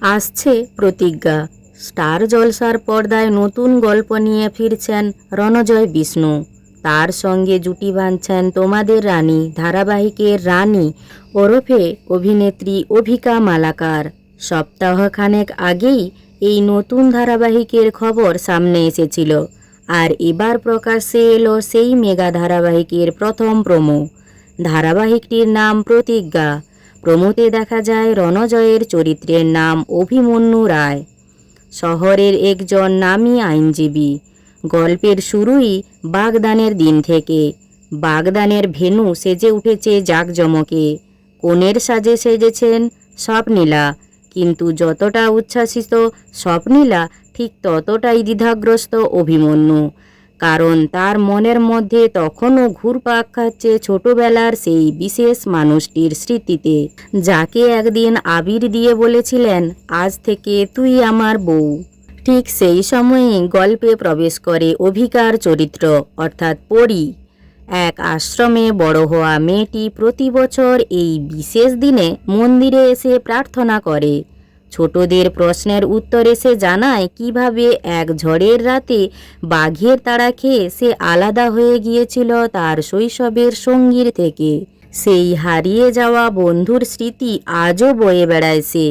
আসছে প্রতিজ্ঞা। স্টার জলসার পর্দায় নতুন গল্প নিয়ে ফিরছেন রণজয় বিষ্ণু। তার সঙ্গে জুটি বাঁধছেন তোমাদের রানী ধারাবাহিকের রানী ওরফে অভিনেত্রী অভিকা মালাকার। সপ্তাহখানেক আগেই এই নতুন ধারাবাহিকের খবর সামনে এসেছিল, আর এবার প্রকাশ্যে এলো সেই মেগা ধারাবাহিকের প্রথম প্রোমো। ধারাবাহিকটির নাম প্রতিজ্ঞা। প্রমোতে দেখা যায় রণজয়ের চরিত্রের নাম অভিমন্যু রায়, শহরের একজন নামী আইনজীবী। গল্পের শুরুই বাগদানের দিন থেকে। বাগদানের ভেন্যু সেজে উঠেছে জাঁকজমকে। কনের সাজে সেজেছেন স্বপ্নীলা, কিন্তু যতটা উচ্ছ্বাসিত স্বপ্নীলা, ঠিক ততটাই দ্বিধাগ্রস্ত অভিমন্যু। কারণ তার মনের মধ্যে তখনও ঘুরপাক খাচ্ছে ছোটবেলার সেই বিশেষ মানুষটির স্মৃতিতে, যাকে একদিন আবির দিয়ে বলেছিলেন, আজ থেকে তুই আমার বউ। ঠিক সেই সময়েই গল্পে প্রবেশ করে অভিকার চরিত্র, অর্থাৎ পরী। এক আশ্রমে বড় হওয়া মেয়েটি প্রতি বছর এই বিশেষ দিনে মন্দিরে এসে প্রার্থনা করে। ছোটদের প্রশ্নের উত্তরে সে জানায় কিভাবে এক ঝড়ের রাতে বাঘের তাড়া খেয়ে সে আলাদা হয়ে গিয়েছিল তার শৈশবের সঙ্গীর থেকে। সেই হারিয়ে যাওয়া বন্ধুর স্মৃতি আজও বয়ে বেড়ায় সে।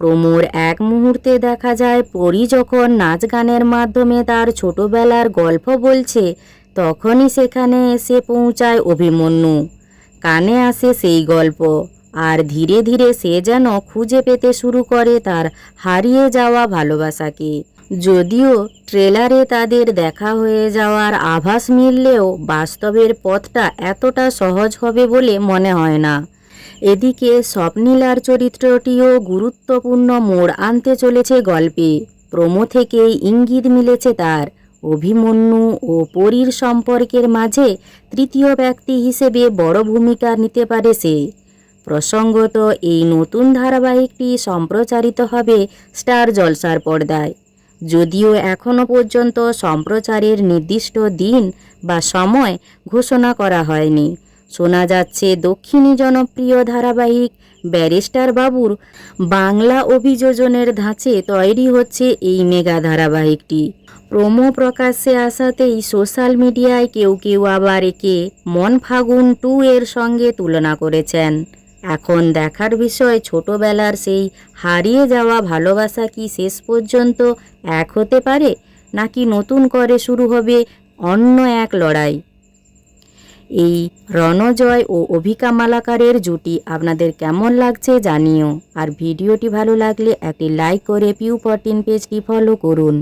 প্রমোর এক মুহূর্তে দেখা যায় পরী যখন নাচ গানের মাধ্যমে তার ছোটবেলার গল্প বলছে, তখনই সেখানে এসে পৌঁছায় অভিমন্যু। কানে আসে সেই গল্প, আর ধীরে ধীরে সে যেন খুঁজে পেতে শুরু করে তার হারিয়ে যাওয়া ভালোবাসাকে। যদিও ট্রেলারে তাদের দেখা হয়ে যাওয়ার আভাস মিললেও বাস্তবের পথটা এতটা সহজ হবে বলে মনে হয় না। এদিকে স্বপ্নীলার চরিত্রটিও গুরুত্বপূর্ণ মোড় আনতে চলেছে গল্পে। প্রোমো থেকেই ইঙ্গিত মিলেছে তার। অভিমন্যু ও পরীর সম্পর্কের মাঝে তৃতীয় ব্যক্তি হিসেবে বড় ভূমিকা নিতে পারে সে। প্রসঙ্গত, এই নতুন ধারাবাহিকটি সম্প্রচারিত হবে স্টার জলসার পর্দায়। যদিও এখনও পর্যন্ত সম্প্রচারের নির্দিষ্ট দিন বা সময় ঘোষণা করা হয়নি। শোনা যাচ্ছে দক্ষিণী জনপ্রিয় ধারাবাহিক ব্যারিস্টার বাবুর বাংলা অভিযোজনের ধাঁচে তৈরি হচ্ছে এই মেগা ধারাবাহিকটি। প্রোমো প্রকাশ্যে আসাতেই সোশ্যাল মিডিয়ায় কেউ কেউ আবার একে মন ফাগুন 2 এর সঙ্গে তুলনা করেছেন। এখন দেখার বিষয়, ছোটবেলার সেই হারিয়ে যাওয়া ভালোবাসা কি শেষ পর্যন্ত এক হতে পারে, নাকি নতুন করে শুরু হবে অন্য এক লড়াই। এই রণজয় ও অভিকা মালাকারের জুটি আপনাদের কেমন লাগছে জানিও। আর ভিডিওটি ভালো লাগলে একটি লাইক করে পিউ 14 পেজটি ফলো করুন।